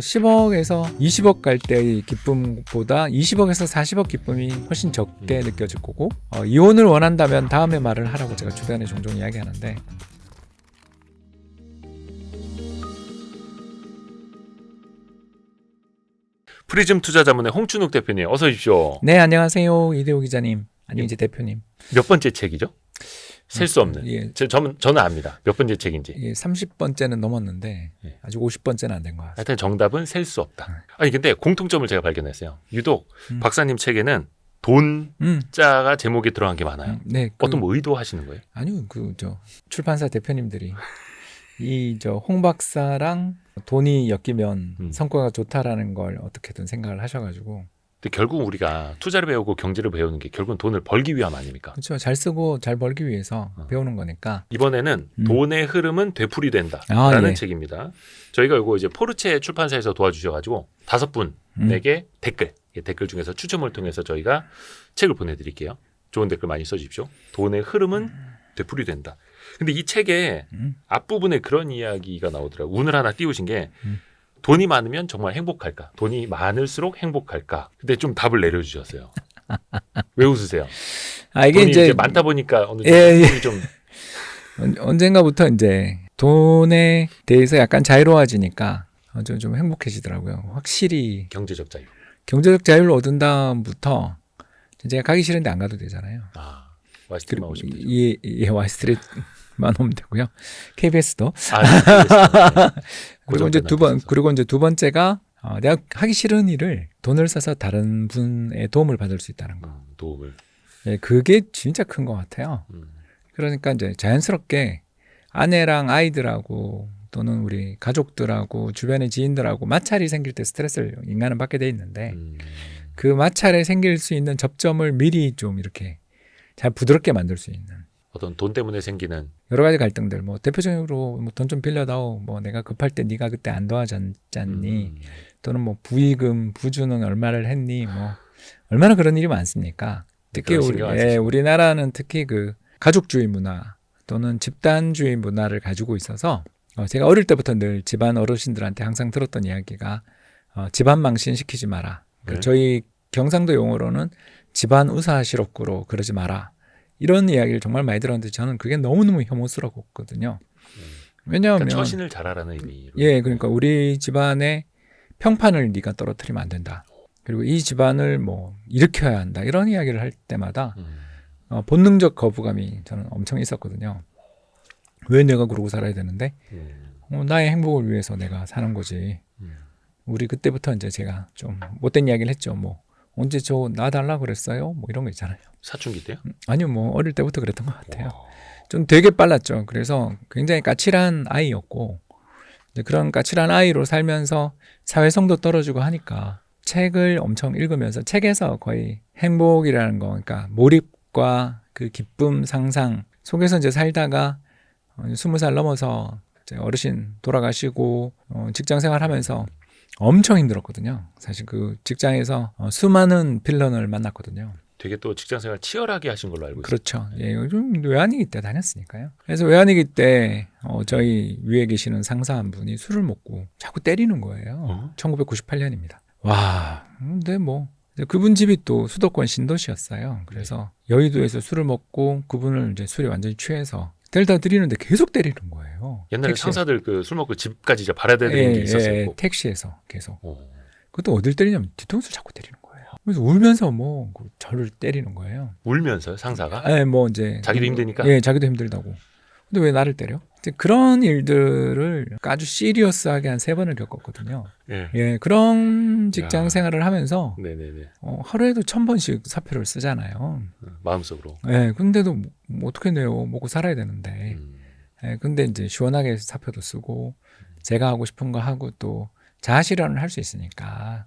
10억에서 20억 갈 때의 기쁨보다 20억에서 40억 기쁨이 훨씬 적게 느껴질 거고, 이혼을 원한다면 다음에 말을 하라고 제가 주변에 종종 이야기하는데, 프리즘 투자자문의 홍춘욱 대표님 어서 오십시오. 네, 안녕하세요. 이대호 기자님. 아니, 이제 대표님. 몇 번째 책이죠? 셀 수 없는. 예. 저는 압니다. 몇 번째 책인지. 예, 30번째는 넘었는데 예. 아직 50번째는 안 된 것 같아요. 하여튼 정답은 셀 수 없다. 아니 근데 공통점을 제가 발견했어요. 유독 박사님 책에는 돈자가 제목에 들어간 게 많아요. 네, 어떤 뭐 의도하시는 거예요? 아니요, 출판사 대표님들이 이 홍 박사랑 돈이 엮이면 성과가 좋다라는 걸 어떻게든 생각을 하셔가지고. 근데 결국 우리가 투자를 배우고 경제를 배우는 게 결국은 돈을 벌기 위함 아닙니까? 그렇죠. 잘 쓰고 잘 벌기 위해서 배우는 거니까. 이번에는 돈의 흐름은 되풀이된다라는 예. 책입니다. 저희가 이거 이제 포르체 출판사에서 도와주셔가지고 5분에게 댓글 중에서 추첨을 통해서 저희가 책을 보내드릴게요. 좋은 댓글 많이 써주십시오. 돈의 흐름은 되풀이된다. 근데 이 책의 앞부분에 그런 이야기가 나오더라고요. 운을 하나 띄우신 게 돈이 많으면 정말 행복할까? 돈이 많을수록 행복할까? 근데 좀 답을 내려주셨어요. 왜 웃으세요? 이게 돈이 이제 많다 보니까 어느 정도 예. 좀 언젠가부터 이제 돈에 대해서 약간 자유로워지니까 좀 행복해지더라고요. 확실히 경제적 자유. 경제적 자유를 얻은 다음부터 제가 가기 싫은데 안 가도 되잖아요. 와이스트리트만 오시면 되죠. 예, 와이스트리트만 오면 되고요. KBS도. 그리고 이제 두 번째가 내가 하기 싫은 일을 돈을 써서 다른 분의 도움을 받을 수 있다는 거. 도움을. 예, 그게 진짜 큰 것 같아요. 그러니까 이제 자연스럽게 아내랑 아이들하고 또는 우리 가족들하고 주변의 지인들하고 마찰이 생길 때 스트레스를 인간은 받게 돼 있는데 그 마찰에 생길 수 있는 접점을 미리 좀 이렇게 잘 부드럽게 만들 수 있는 어떤 돈 때문에 생기는 여러 가지 갈등들, 대표적으로 돈 좀 빌려다오, 내가 급할 때 네가 그때 안 도와줬잖니, 또는 부의금, 부주는 얼마를 했니, 얼마나 그런 일이 많습니까? 특히 우리나라는 특히 그 가족주의 문화 또는 집단주의 문화를 가지고 있어서 제가 어릴 때부터 늘 집안 어르신들한테 항상 들었던 이야기가 집안 망신 시키지 마라. 저희 경상도 용어로는 집안 우사시럽구로 그러지 마라. 이런 이야기를 정말 많이 들었는데 저는 그게 너무너무 혐오스럽거든요. 왜냐하면 그러니까 처신을 잘하라는 의미로. 예, 그러니까 우리 집안의 평판을 네가 떨어뜨리면 안 된다. 그리고 이 집안을 일으켜야 한다. 이런 이야기를 할 때마다 본능적 거부감이 저는 엄청 있었거든요. 왜 내가 그러고 살아야 되는데? 나의 행복을 위해서 내가 사는 거지. 우리 그때부터 이제 제가 좀 못된 이야기를 했죠. 언제 나 달라 그랬어요? 이런 거 있잖아요. 사춘기 때요? 아니요, 어릴 때부터 그랬던 것 같아요. 좀 되게 빨랐죠. 그래서 굉장히 까칠한 아이였고, 이제 그런 까칠한 아이로 살면서 사회성도 떨어지고 하니까 책을 엄청 읽으면서 책에서 거의 행복이라는 거, 그러니까 몰입과 그 기쁨 상상 속에서 이제 살다가 20살 넘어서 이제 어르신 돌아가시고 직장 생활하면서 엄청 힘들었거든요. 사실 그 직장에서 수많은 빌런을 만났거든요. 되게 또 직장생활 치열하게 하신 걸로 알고 있어요. 그렇죠. 예, 요즘 외환위기 때 다녔으니까요. 그래서 외환위기 때 저희 위에 계시는 상사 한 분이 술을 먹고 자꾸 때리는 거예요. 1998년입니다. 와, 근데 그분 집이 또 수도권 신도시였어요. 그래서 여의도에서 술을 먹고 그분을 이제 술에 완전히 취해서 때리다 드리는데 계속 때리는 거예요. 옛날에 상사들 그 술 먹고 집까지 이제 바라대는 게 있었었고. 택시에서 계속. 그것도 어딜 때리냐면 뒤통수를 자꾸 때리는 거예요. 그래서 울면서 저를 때리는 거예요. 울면서요, 상사가? 네, 이제 자기도 힘드니까. 예, 자기도 힘들다고. 근데 왜 나를 때려? 그런 일들을 아주 시리어스하게 한 3번을 겪었거든요. 예, 그런 직장 생활을 하면서 하루에도 1000번씩 사표를 쓰잖아요. 마음속으로. 예, 근데도 어떻게 내요? 먹고 살아야 되는데. 예, 근데 이제 시원하게 사표도 쓰고 제가 하고 싶은 거 하고 또 자아실현을 할 수 있으니까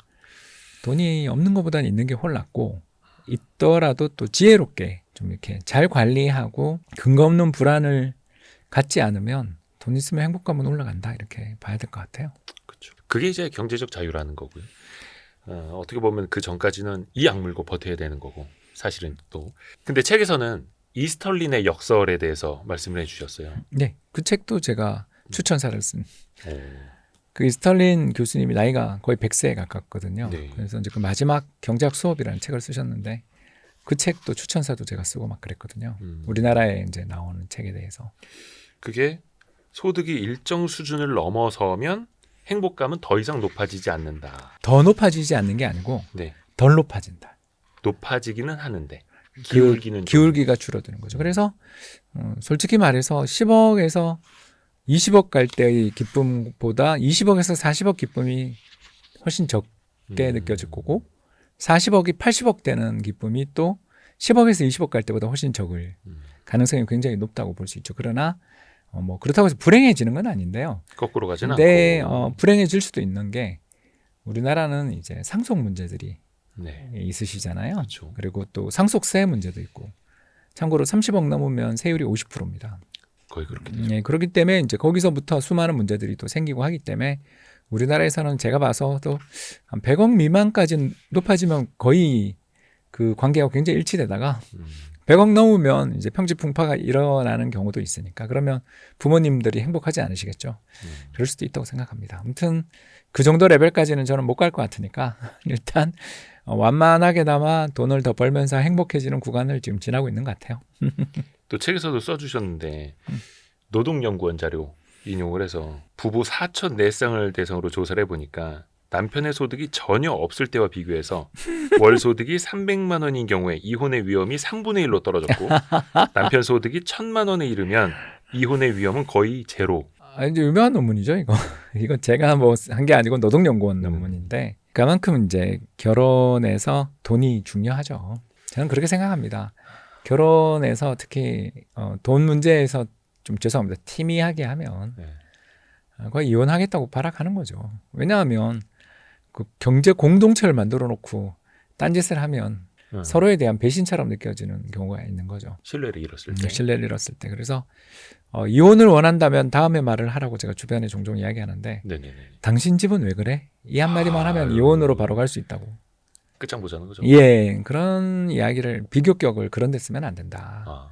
돈이 없는 것보다는 있는 게 홀랐고 있더라도 또 지혜롭게 좀 이렇게 잘 관리하고 근거 없는 불안을 갖지 않으면 돈 있으면 행복감은 올라간다 이렇게 봐야 될 것 같아요. 그렇죠. 그게 이제 경제적 자유라는 거고요. 어떻게 보면 그 전까지는 이 악물고 버텨야 되는 거고 사실은 또. 근데 책에서는 이스털린의 역설에 대해서 말씀을 해주셨어요. 네, 그 책도 제가 추천사를 쓴. 그 스털린 교수님이 나이가 거의 100세에 가깝거든요. 네. 그래서 이제 그 마지막 경제학 수업이라는 책을 쓰셨는데 그 책도 추천사도 제가 쓰고 막 그랬거든요. 우리나라에 이제 나오는 책에 대해서. 그게 소득이 일정 수준을 넘어서면 행복감은 더 이상 높아지지 않는다. 더 높아지지 않는 게 아니고 네. 덜 높아진다. 높아지기는 하는데 기울기는 좀- 기울기가 줄어드는 거죠. 그래서 솔직히 말해서 10억에서 20억 갈 때의 기쁨보다 20억에서 40억 기쁨이 훨씬 적게 느껴질 거고 40억이 80억 되는 기쁨이 또 10억에서 20억 갈 때보다 훨씬 적을 가능성이 굉장히 높다고 볼 수 있죠. 그러나 뭐 그렇다고 해서 불행해지는 건 아닌데요. 거꾸로 가지는 근데 않고. 불행해질 수도 있는 게 우리나라는 이제 상속 문제들이 네. 있으시잖아요. 그렇죠. 그리고 또 상속세 문제도 있고. 참고로 30억 넘으면 세율이 50%입니다. 거의 그렇게 되죠. 예, 그렇기 때문에 이제 거기서부터 수많은 문제들이 또 생기고 하기 때문에 우리나라에서는 제가 봐서도 한 100억 미만까지 높아지면 거의 그 관계가 굉장히 일치되다가 100억 넘으면 이제 평지풍파가 일어나는 경우도 있으니까 그러면 부모님들이 행복하지 않으시겠죠. 그럴 수도 있다고 생각합니다. 아무튼 그 정도 레벨까지는 저는 못 갈 것 같으니까 일단 완만하게나마 돈을 더 벌면서 행복해지는 구간을 지금 지나고 있는 것 같아요. 또 책에서도 써주셨는데 노동연구원 자료 인용을 해서 부부 4천 4쌍을 대상으로 조사를 해보니까 남편의 소득이 전혀 없을 때와 비교해서 월 소득이 300만 원인 경우에 이혼의 위험이 3분의 1로 떨어졌고 남편 소득이 1,000만 원에 이르면 이혼의 위험은 거의 제로. 이제 유명한 논문이죠, 이거. 이거 제가 뭐 한 게 아니고 노동연구원 논문인데 그만큼 이제 결혼에서 돈이 중요하죠. 저는 그렇게 생각합니다. 결혼에서 특히 돈 문제에서 좀 죄송합니다. 티미하게 하면 네. 거의 이혼하겠다고 발악하는 거죠. 왜냐하면 그 경제 공동체를 만들어 놓고 딴짓을 하면 서로에 대한 배신처럼 느껴지는 경우가 있는 거죠. 신뢰를 잃었을 때. 신뢰를 잃었을 때. 그래서 이혼을 원한다면 다음에 말을 하라고 제가 주변에 종종 이야기하는데 네네네. 당신 집은 왜 그래? 이 한마디만 하면 아유. 이혼으로 바로 갈 수 있다고. 끝장 보자는 거죠. 예, 그런 이야기를 비교격을 그런 데 쓰면 안 된다.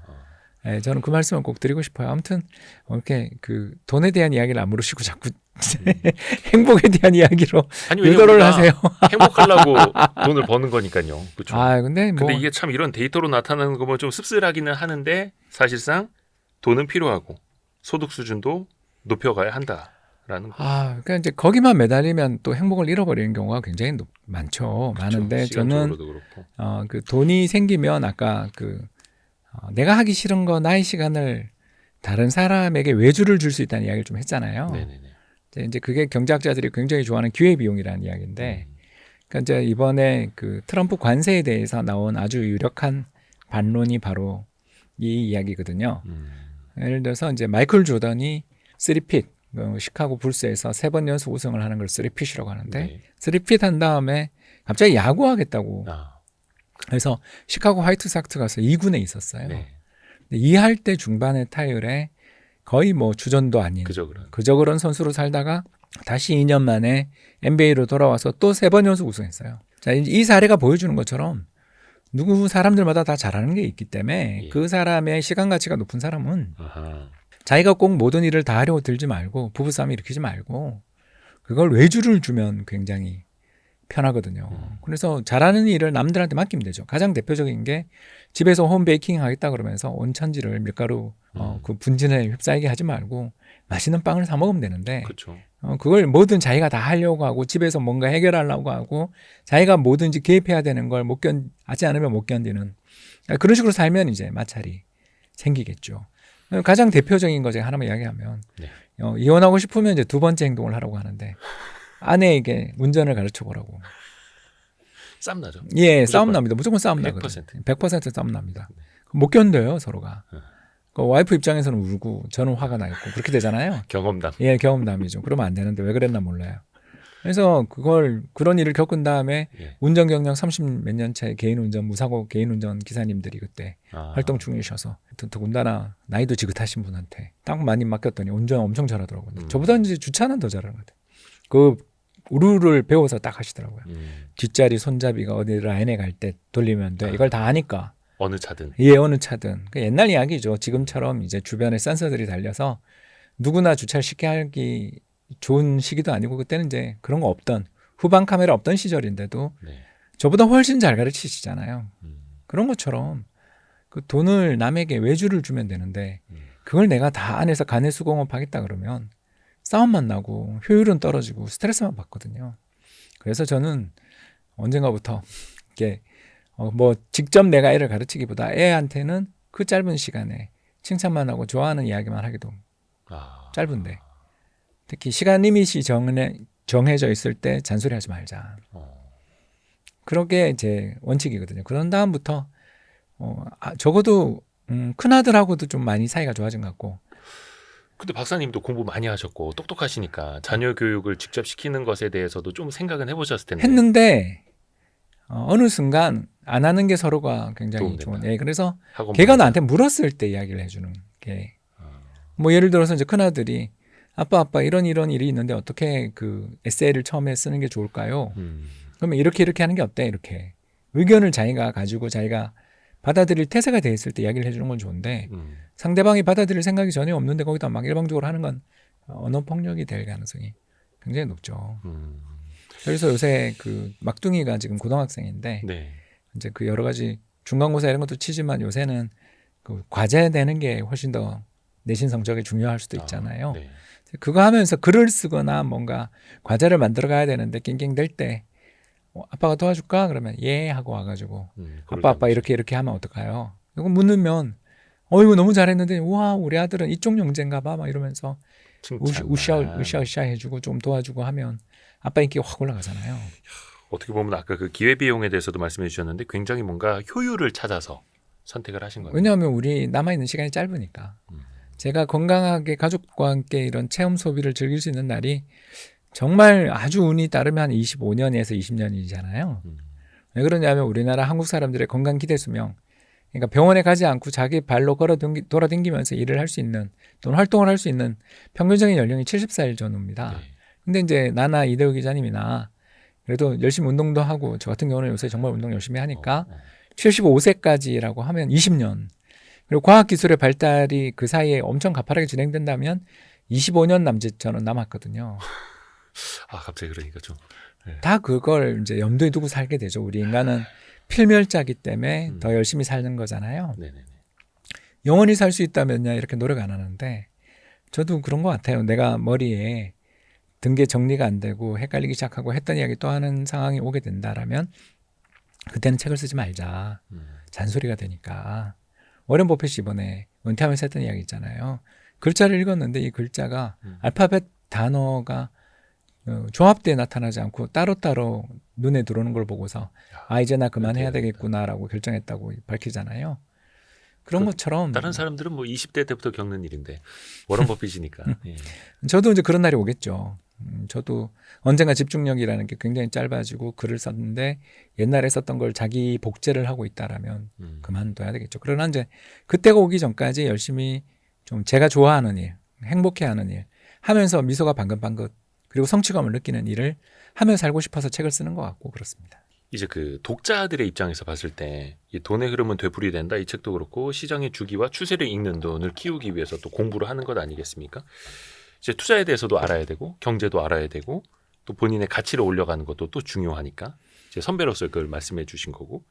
예, 저는 그 말씀을 꼭 드리고 싶어요. 아무튼 이렇게 그 돈에 대한 이야기를 안 물으시고 자꾸 행복에 대한 이야기로 아니 유도를 왜냐면 하세요. 행복하려고 돈을 버는 거니까요. 그렇죠. 근데 뭐 근데 이게 참 이런 데이터로 나타나는 거 보면 좀 씁쓸하기는 하는데 사실상 돈은 필요하고 소득 수준도 높여가야 한다라는 거. 그러니까 이제 거기만 매달리면 또 행복을 잃어버리는 경우가 굉장히 많죠. 많은데 저는 시간적으로도 그렇고. 그 돈이 생기면 아까 내가 하기 싫은 거 나의 시간을 다른 사람에게 외주를 줄 수 있다는 이야기를 좀 했잖아요. 네네네. 이제 그게 경제학자들이 굉장히 좋아하는 기회비용이라는 이야기인데, 그러니까 이제 이번에 그 트럼프 관세에 대해서 나온 아주 유력한 반론이 바로 이 이야기거든요. 예를 들어서 이제 마이클 조던이 3핏, 시카고 불스에서 3번 연속 우승을 하는 걸 3핏이라고 하는데, 네. 3핏 한 다음에 갑자기 야구하겠다고. 그래서 시카고 화이트삭스 가서 2군에 있었어요. 네. 2할 때 중반의 타율에 거의 뭐 주전도 아닌 그저 그런 선수로 살다가 다시 2년 만에 NBA로 돌아와서 또 3번 연속 우승했어요. 자, 이 사례가 보여주는 것처럼 누구 사람들마다 다 잘하는 게 있기 때문에 예. 그 사람의 시간 가치가 높은 사람은 아하. 자기가 꼭 모든 일을 다 하려고 들지 말고 부부싸움 일으키지 말고 그걸 외주를 주면 굉장히 편하거든요. 그래서 잘하는 일을 남들한테 맡기면 되죠. 가장 대표적인 게 집에서 홈 베이킹 하겠다 그러면서 온 천지를 밀가루 그 분진에 휩싸이게 하지 말고 맛있는 빵을 사 먹으면 되는데 그렇죠. 그걸 뭐든 자기가 다 하려고 하고 집에서 뭔가 해결하려고 하고 자기가 뭐든지 개입해야 되는 걸 하지 않으면 못 견디는 그런 식으로 살면 이제 마찰이 생기겠죠. 가장 대표적인 거 제가 하나만 이야기하면 네. 이혼하고 싶으면 이제 두 번째 행동을 하라고 하는데 아내에게 운전을 가르쳐 보라고. 싸움 나죠. 예, 무조건. 싸움 납니다. 무조건 싸움 나거든요. 100% 싸움 납니다. 못 견뎌요, 서로가. 그 와이프 입장에서는 울고 저는 화가 나 있고 그렇게 되잖아요. 경험담. 예, 경험담이죠. 그러면 안 되는데 왜 그랬나 몰라요. 그래서 그런 일을 겪은 다음에 예. 운전 경력 30 몇 년 차의 개인 운전 무사고 개인 운전 기사님들이 그때 활동 중이셔서 더군다나 나이도 지긋하신 분한테 딱 많이 맡겼더니 운전 엄청 잘하더라고요. 저보다 이제 주차는 더 잘하는 것 같아요. 그 우루를 배워서 딱 하시더라고요. 뒷자리 손잡이가 어디 라인에 갈 때 돌리면 돼. 이걸 다 아니까. 어느 차든. 예, 어느 차든. 그 옛날 이야기죠. 지금처럼 이제 주변에 센서들이 달려서 누구나 주차를 쉽게 하기 좋은 시기도 아니고 그때는 이제 그런 거 없던 후방 카메라 없던 시절인데도 네. 저보다 훨씬 잘 가르치시잖아요. 음. 그런 것처럼 그 돈을 남에게 외주를 주면 되는데 음. 그걸 내가 다 안에서 간의 수공업 하겠다 그러면 싸움만 나고 효율은 떨어지고 스트레스만 받거든요. 그래서 저는 언젠가부터 이게 뭐 직접 내가 애를 가르치기보다 애한테는 그 짧은 시간에 칭찬만 하고 좋아하는 이야기만 하기도 아. 짧은데 특히 시간 리밋이 정해져 있을 때 잔소리하지 말자. 그러게 제 원칙이거든요. 그런 다음부터 적어도 큰아들하고도 좀 많이 사이가 좋아진 것 같고. 근데 박사님도 공부 많이 하셨고 똑똑하시니까 자녀 교육을 직접 시키는 것에 대해서도 좀 생각은 해보셨을 텐데. 했는데 어느 순간 안 하는 게 서로가 굉장히 도움된다. 좋은. 예, 그래서 학원 걔가 보내자. 나한테 물었을 때 이야기를 해주는 게. 뭐 예를 들어서 이제 큰아들이 아빠 이런 일이 있는데 어떻게 그 에세이를 처음에 쓰는 게 좋을까요? 그러면 이렇게 하는 게 어때? 이렇게 의견을 자기가 가지고 자기가 받아들일 태세가 돼 있을 때 이야기를 해주는 건 좋은데 상대방이 받아들일 생각이 전혀 없는데 거기다 막 일방적으로 하는 건 언어 폭력이 될 가능성이 굉장히 높죠. 그래서 요새 그 막둥이가 지금 고등학생인데 네. 이제 그 여러 가지 중간고사 이런 것도 치지만 요새는 그 과제 내는 게 훨씬 더 내신 성적이 중요할 수도 있잖아요. 네. 그거 하면서 글을 쓰거나 뭔가 과제를 만들어 가야 되는데 낑낑댈 때 아빠가 도와줄까? 그러면 예 하고 와가지고 아빠 이렇게 하면 어떡해요? 이거 묻으면 이거 너무 잘했는데 우와 우리 아들은 이쪽 영재인가 봐 막 이러면서 으쌰 해주고 좀 도와주고 하면 아빠 인기 확 올라가잖아요. 어떻게 보면 아까 그 기회비용에 대해서도 말씀해 주셨는데 굉장히 뭔가 효율을 찾아서 선택을 하신 거예요. 왜냐하면 우리 남아있는 시간이 짧으니까. 제가 건강하게 가족과 함께 이런 체험 소비를 즐길 수 있는 날이 정말 아주 운이 따르면 한 25년에서 20년이잖아요. 왜 그러냐면 우리나라 한국 사람들의 건강 기대 수명, 그러니까 병원에 가지 않고 자기 발로 돌아다니면서 일을 할 수 있는 또는 활동을 할 수 있는 평균적인 연령이 74일 전후입니다. 네. 근데 이제 나나 이대호 기자님이나 그래도 열심히 운동도 하고 저 같은 경우는 요새 정말 운동 열심히 하니까 75세까지라고 하면 20년. 그리고 과학기술의 발달이 그 사이에 엄청 가파르게 진행된다면 25년 남짓 저는 남았거든요. 아 갑자기 그러니까 좀. 네. 다 그걸 이제 염두에 두고 살게 되죠. 우리 인간은 필멸자기 때문에 더 열심히 사는 거잖아요. 네네네. 영원히 살 수 있다면요 이렇게 노력 안 하는데 저도 그런 것 같아요. 내가 머리에 등계 정리가 안 되고 헷갈리기 시작하고 했던 이야기 또 하는 상황이 오게 된다라면 그때는 책을 쓰지 말자. 잔소리가 되니까. 워렌 버핏이 이번에 은퇴하면서 했던 이야기 있잖아요. 글자를 읽었는데 이 글자가 알파벳 단어가 종합되어 나타나지 않고 따로따로 눈에 들어오는 걸 보고서 이제 나 그만해야 되겠구나라고 결정했다고 밝히잖아요. 그런 것처럼 다른 사람들은 뭐 20대 때부터 겪는 일인데 워런 버핏이니까. 예. 저도 이제 그런 날이 오겠죠. 저도 언젠가 집중력이라는 게 굉장히 짧아지고 글을 썼는데 옛날에 썼던 걸 자기 복제를 하고 있다라면 그만둬야 되겠죠. 그러나 이제 그때가 오기 전까지 열심히 좀 제가 좋아하는 일, 행복해하는 일 하면서 미소가 방긋방긋 그리고 성취감을 느끼는 일을 하며 살고 싶어서 책을 쓰는 것 같고 그렇습니다. 이제 그 독자들의 입장에서 봤을 때 이 돈의 흐름은 되풀이된다 이 책도 그렇고 시장의 주기와 추세를 읽는 돈을 키우기 위해서 또 공부를 하는 것 아니겠습니까? 이제 투자에 대해서도 알아야 되고 경제도 알아야 되고 또 본인의 가치를 올려가는 것도 또 중요하니까 이제 선배로서 그걸 말씀해 주신 거고.